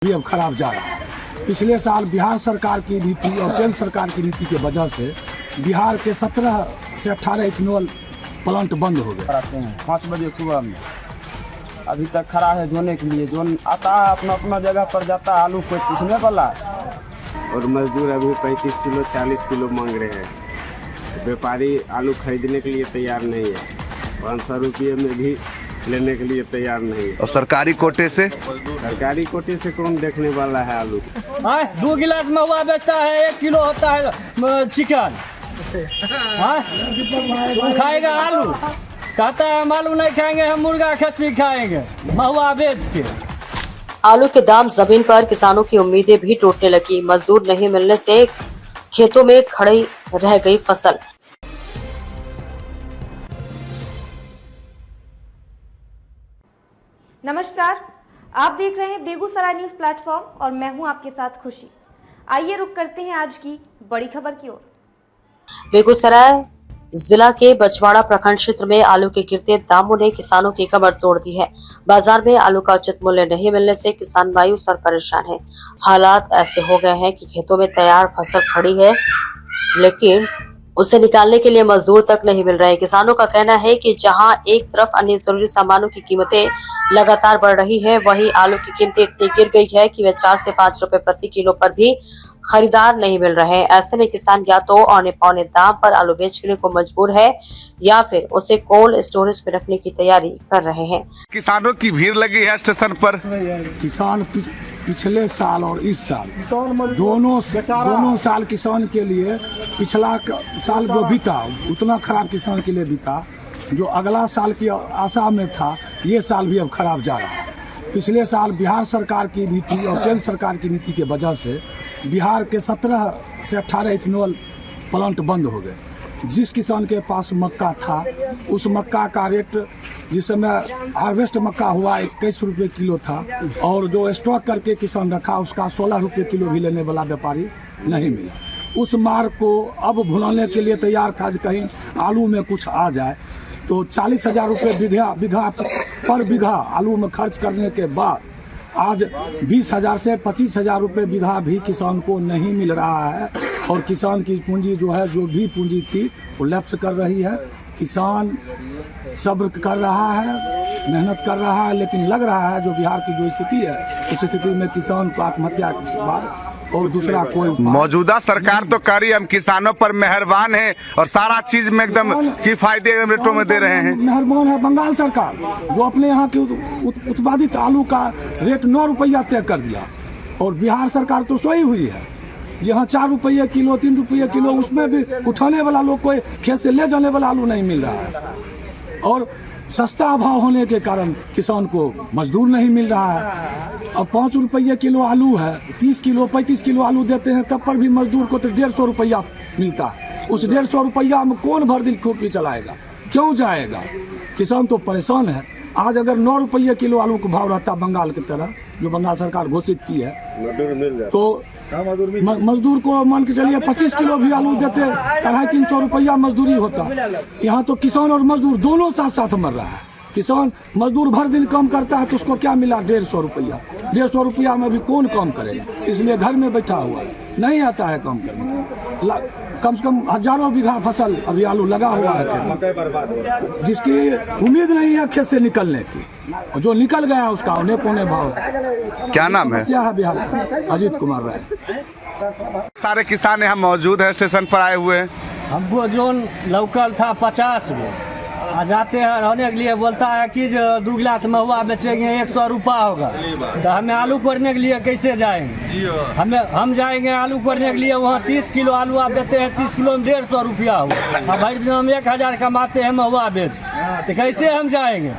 भी अब खराब जा रहा है। पिछले साल बिहार सरकार की नीति और केंद्र सरकार की नीति के वजह से बिहार के 17 से 18 इथेनॉल प्लांट बंद हो गए। 5 बजे सुबह में अभी तक खड़ा है धोने के लिए। जो आता है अपना अपना जगह पर जाता है, आलू कोई पूछने वाला है। और मजदूर अभी 35 किलो 40 किलो मांग रहे हैं। व्यापारी आलू खरीदने के लिए तैयार नहीं है, 500 रुपये में भी लेने के लिए तैयार नहीं है। और सरकारी कोटे से कौन देखने वाला है आलू? 2 गिलास महुआ बेचता है, 1 किलो होता है चिकन। खाएगा आलू? कहता है हम आलू नहीं खाएंगे, हम मुर्गा खस्सी खाएंगे महुआ बेच के। आलू के दाम जमीन पर किसानों की उम्मीदें भी टूटने लगी। मजदूर नहीं मिलने से खेतों में खड़ी रह गई फसल। नमस्कार, आप देख रहे हैं बेगूसराय न्यूज प्लेटफॉर्म और मैं हूं आपके साथ खुशी। आइए रुक करते हैं आज की बड़ी खबर की ओर। बेगूसराय जिला के बछवाड़ा प्रखंड क्षेत्र में आलू के गिरते दामों ने किसानों की कमर तोड़ दी है। बाजार में आलू का उचित मूल्य नहीं मिलने से किसान मायूस और परेशान है। हालात ऐसे हो गए हैं कि खेतों में तैयार फसल खड़ी है, लेकिन उसे निकालने के लिए मजदूर तक नहीं मिल रहे। किसानों का कहना है कि जहां एक तरफ अन्य जरूरी सामानों की कीमतें लगातार बढ़ रही है, वहीं आलू की कीमतें इतनी गिर गई है कि वे 4 से 5 रुपए प्रति किलो पर भी खरीदार नहीं मिल रहे हैं। ऐसे में किसान या तो औने पौने दाम पर आलू बेचने को मजबूर है या फिर उसे कोल्ड स्टोरेज में रखने की तैयारी कर रहे हैं। किसानों की भीड़ लगी है स्टेशन पर। किसान पिछले साल और इस साल दोनों साल किसान के लिए, पिछला साल जो बीता उतना खराब किसान के लिए बीता, जो अगला साल की आशा में था, ये साल भी अब खराब जा रहा है। पिछले साल बिहार सरकार की नीति और केंद्र सरकार की नीति के वजह से बिहार के 17 से 18 इथेनॉल प्लांट बंद हो गए। जिस किसान के पास मक्का था, उस मक्का का रेट जिस समय हार्वेस्ट मक्का हुआ 21 रुपये किलो था, और जो स्टॉक करके किसान रखा उसका 16 रुपये किलो भी लेने वाला व्यापारी नहीं मिला। उस मार्ग को अब भुनाने के लिए तैयार था कि कहीं आलू में कुछ आ जाए। तो 40,000 रुपये पर बीघा आलू में खर्च करने के बाद आज 20,000 से 25,000 रुपये बीघा भी किसान को नहीं मिल रहा है। और किसान की पूंजी जो है, जो भी पूंजी थी वो लैप्स कर रही है। किसान सब्र कर रहा है, मेहनत कर रहा है, लेकिन लग रहा है जो बिहार की जो स्थिति है, उस स्थिति में किसान को आत्महत्या के बाद और दूसरा कोई मौजूदा सरकार तो करी हम किसानों पर मेहरबान है और सारा चीज में एकदम किफायती रेटों में दे रहे हैं। मेहरबान है बंगाल सरकार, जो अपने यहाँ के उत्पादित आलू का रेट 9 रुपया तय कर दिया, और बिहार सरकार तो सोई हुई है। यहाँ 4 रुपये किलो 3 रुपये किलो, उसमें भी उठाने वाला लोग कोई खेत से ले जाने वाला आलू नहीं मिल रहा है। और सस्ता भाव होने के कारण किसान को मजदूर नहीं मिल रहा है। अब 5 रुपये किलो आलू है, 30 किलो 35 किलो आलू देते हैं, तब पर भी मजदूर को तो 150 रुपया मिलता है। उस 150 रुपया में कौन भर दिन खुरपी चलाएगा, क्यों जाएगा? किसान तो परेशान है। आज अगर 9 रुपये किलो आलू का भाव रहता बंगाल की तरह, जो बंगाल सरकार घोषित की है, तो मजदूर को मान के चलिए 25 किलो भी आलू देते, 250-300 रुपया मजदूरी होता। यहाँ तो किसान और मजदूर दोनों साथ साथ मर रहा है। किसान मजदूर भर दिन काम करता है तो उसको क्या मिला? 150 रुपया। 150 रुपया में भी कौन काम करेगा? इसलिए घर में बैठा हुआ है, नहीं आता है काम करने। कम से कम हजारों बीघा फसल अभी आलू लगा हुआ है, जिसकी उम्मीद नहीं है खेत से निकलने की, और जो निकल गया उसका औने पौने भाव। क्या नाम है? बिहार का अजीत कुमार राय। सारे किसान यहाँ मौजूद है, स्टेशन पर आए हुए हैं। हमको जो लोकल था 50 गो, आ जाते हैं रहने के लिए बोलता है कि जो 2 गिलास महुआ बेचेंगे 100 रुपया होगा। तो हमें आलू कोरने के लिए कैसे जाएंगे? हम जाएंगे आलू कोरने के लिए, वहाँ 30 किलो आलू आप देते हैं, 30 किलो में 150 रुपया हो। अब भाई दिन हम 1000 कमाते हैं महुआ बेच, तो कैसे हम जाएंगे?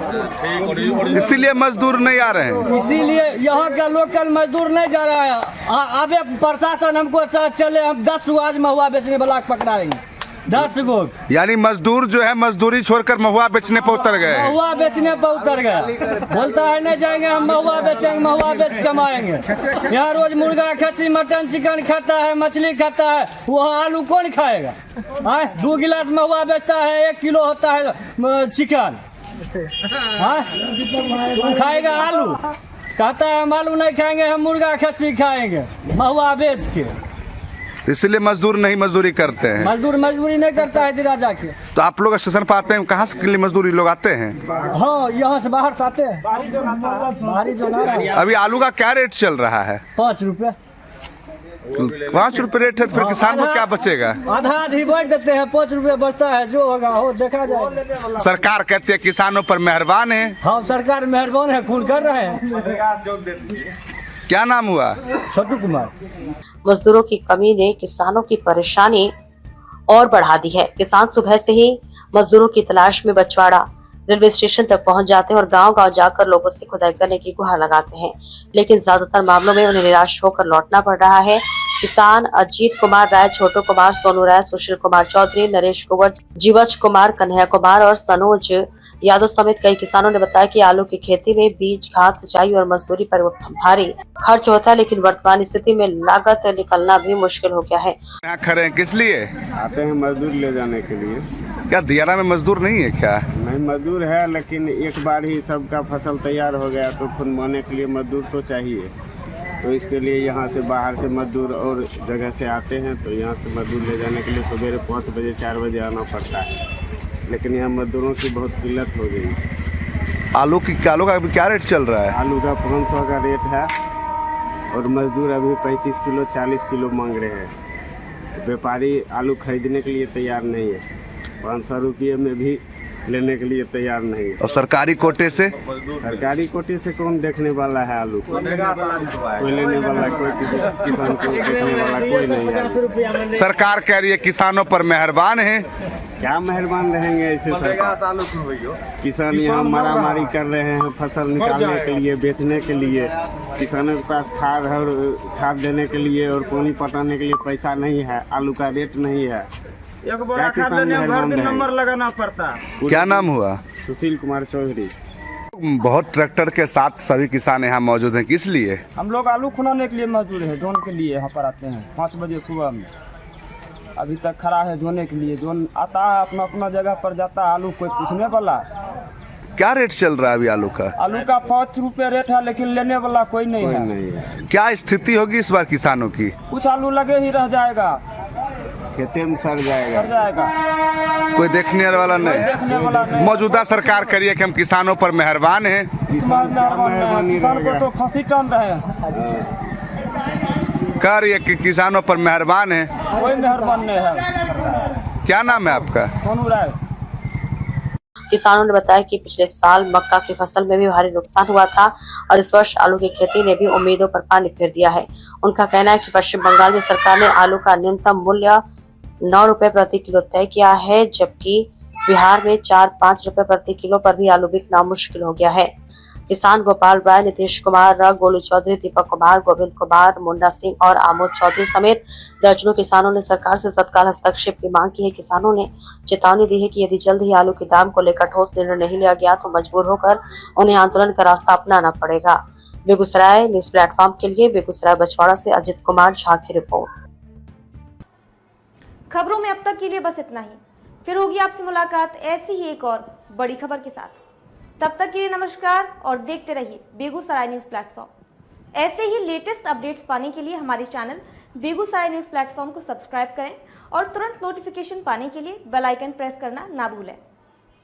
इसीलिए मजदूर नहीं आ रहे हैं। इसीलिए यहाँ का लोकल मजदूर नहीं जा रहा है। अबे प्रशासन हमको साथ चले, हम 10 गो आज महुआ बेचने वाला पकड़ाएंगे, 10 गो। यानी मजदूर जो है मजदूरी छोड़कर महुआ बेचने पर उतर गए। महुआ बेचने पर उतर गया। बोलता है नहीं जाएंगे हम महुआ बेचेंगे, महुआ बेच कमाएंगे। यहाँ रोज मुर्गा खस्सी मटन चिकन खाता है, मछली खाता है, वहाँ आलू कौन खाएगा? 2 गिलास महुआ बेचता है, 1 किलो होता है चिकन। खाएगा आलू? कहता है हम आलू नहीं खाएंगे, हम मुर्गा खस्सी खाएंगे महुआ बेच के। तो इसलिए मजदूर नहीं मजदूरी करते हैं। मजदूर मजदूरी नहीं करता है दिरा जाके। तो आप लोग स्टेशन पर आते हैं, कहाँ से के लिए मजदूरी लोग आते हैं? हाँ, यहाँ से बाहर से आते हैं। बाहरी जो ना रहा है। अभी आलू का क्या रेट चल रहा है? 5 रुपये। 5 रुपये रेट है तो फिर किसान को क्या बचेगा? आधा आधी बांट देते हैं, 5 रुपये बचता है, जो होगा हो देखा जाए। सरकार कहती है किसानों पर मेहरबान है। हाँ, सरकार मेहरबान है, खून कर रहे हैं। क्या नाम हुआ? छोटू कुमार। मजदूरों की कमी ने किसानों की परेशानी और बढ़ा दी है। किसान सुबह से ही मजदूरों की तलाश में बछवाड़ा रेलवे स्टेशन तक पहुंच जाते हैं और गांव-गांव जाकर लोगों से खुदाई करने की गुहार लगाते हैं, लेकिन ज्यादातर मामलों में उन्हें निराश होकर लौटना पड़ रहा है। किसान अजीत कुमार राय, छोटू कुमार, सोनू राय, सुशील कुमार चौधरी, नरेश कुंवर, जीवच कुमार, कन्हैया कुमार और सनोज यादव समेत कई किसानों ने बताया कि आलू की खेती में बीज, खाद, सिंचाई और मजदूरी पर भारी खर्च होता है, लेकिन वर्तमान स्थिति में लागत निकलना भी मुश्किल हो गया है। यहाँ खड़े हैं किस लिए? आते हैं मजदूर ले जाने के लिए। क्या दियारा में मजदूर नहीं है क्या? नहीं, मजदूर है, लेकिन एक बार ही सबका फसल तैयार हो गया तो खुद बोने के लिए मजदूर तो चाहिए। तो इसके लिए यहाँ से बाहर से मजदूर और जगह से आते हैं, तो यहाँ से मजदूर ले जाने के लिए सवेरे 5 बजे 4 बजे आना पड़ता है, लेकिन यहाँ मजदूरों की बहुत किल्लत हो गई। आलू का अभी क्या रेट चल रहा है? आलू का 500 का रेट है और मजदूर अभी 35 किलो 40 किलो मांग रहे हैं। व्यापारी आलू खरीदने के लिए तैयार नहीं है, 500 रुपये में भी लेने के लिए तैयार नहीं है। और सरकारी कोटे से? सरकारी कोटे से कौन देखने वाला है आलू? कोई लेने वाला, कोई किसान को देखने वाला कोई नहीं है। सरकार कह रही है किसानों पर मेहरबान है। क्या मेहरबान रहेंगे ऐसे सरकार? किसान यहाँ मारामारी कर रहे हैं फसल निकालने के लिए, बेचने के लिए। किसानों के पास खाद देने के लिए और पानी पटाने के लिए पैसा नहीं है, आलू का रेट नहीं है। एक बड़ा खाद देने भर दिन नंबर लगाना पड़ता है। क्या नाम हुआ? सुशील कुमार चौधरी। बहुत ट्रैक्टर के साथ सभी किसान यहाँ मौजूद हैं, किस लिए? हम लोग आलू खुनाने के लिए मौजूद है, जोन के लिए यहाँ पर आते हैं 5 बजे सुबह में। अभी तक खड़ा है जोने के लिए, जोन आता है अपना अपना जगह पर जाता है, आलू कोई पूछने वाला। क्या रेट चल रहा है अभी आलू का? आलू का 5 रुपये रेट है, लेकिन लेने वाला कोई नहीं है। क्या स्थिति होगी इस बार किसानों की? कुछ आलू लगे ही रह जाएगा, खेते में सड़ जाएगा। कोई देखने वाला देखने वाला नहीं। नहीं। मौजूदा सरकार कह रही है कि हम किसानों पर मेहरबान हैं। किसान को तो फांसी टान रहे हैं। कह रही है कि किसानों पर मेहरबान है। कोई मेहरबान नहीं है। क्या नाम है आपका? सोनू राय। किसानों ने बताया कि पिछले साल मक्का की फसल में भी भारी नुकसान हुआ था और इस वर्ष आलू की खेती ने भी उम्मीदों पर पानी फेर दिया है। उनका कहना है कि पश्चिम बंगाल में सरकार ने आलू का न्यूनतम मूल्य 9 रुपए प्रति किलो तय किया है, जबकि बिहार में 4-5 रुपए प्रति किलो पर भी आलू बिकना मुश्किल हो गया है। किसान गोपाल राय, नीतीश कुमार, गोलू चौधरी, दीपक कुमार, गोविंद कुमार, मुन्ना सिंह और आमोद चौधरी समेत दर्जनों किसानों ने सरकार से तत्काल हस्तक्षेप की मांग की है। किसानों ने चेतावनी दी है कि यदि जल्द ही आलू के दाम को लेकर ठोस निर्णय नहीं लिया गया तो मजबूर होकर उन्हें आंदोलन का रास्ता अपनाना पड़ेगा। बेगूसराय न्यूज प्लेटफॉर्म के लिए बेगूसराय बछवाड़ा से अजित कुमार झा की रिपोर्ट। खबरों में अब तक के लिए बस इतना ही, फिर होगी आपसे मुलाकात ऐसी ही एक और बड़ी खबर के साथ। तब तक के लिए नमस्कार और देखते रहिए बेगूसराय न्यूज प्लेटफॉर्म। ऐसे ही लेटेस्ट अपडेट्स पाने के लिए हमारे चैनल बेगूसराय न्यूज प्लेटफॉर्म को सब्सक्राइब करें और तुरंत नोटिफिकेशन पाने के लिए बेल आइकन प्रेस करना ना भूलें।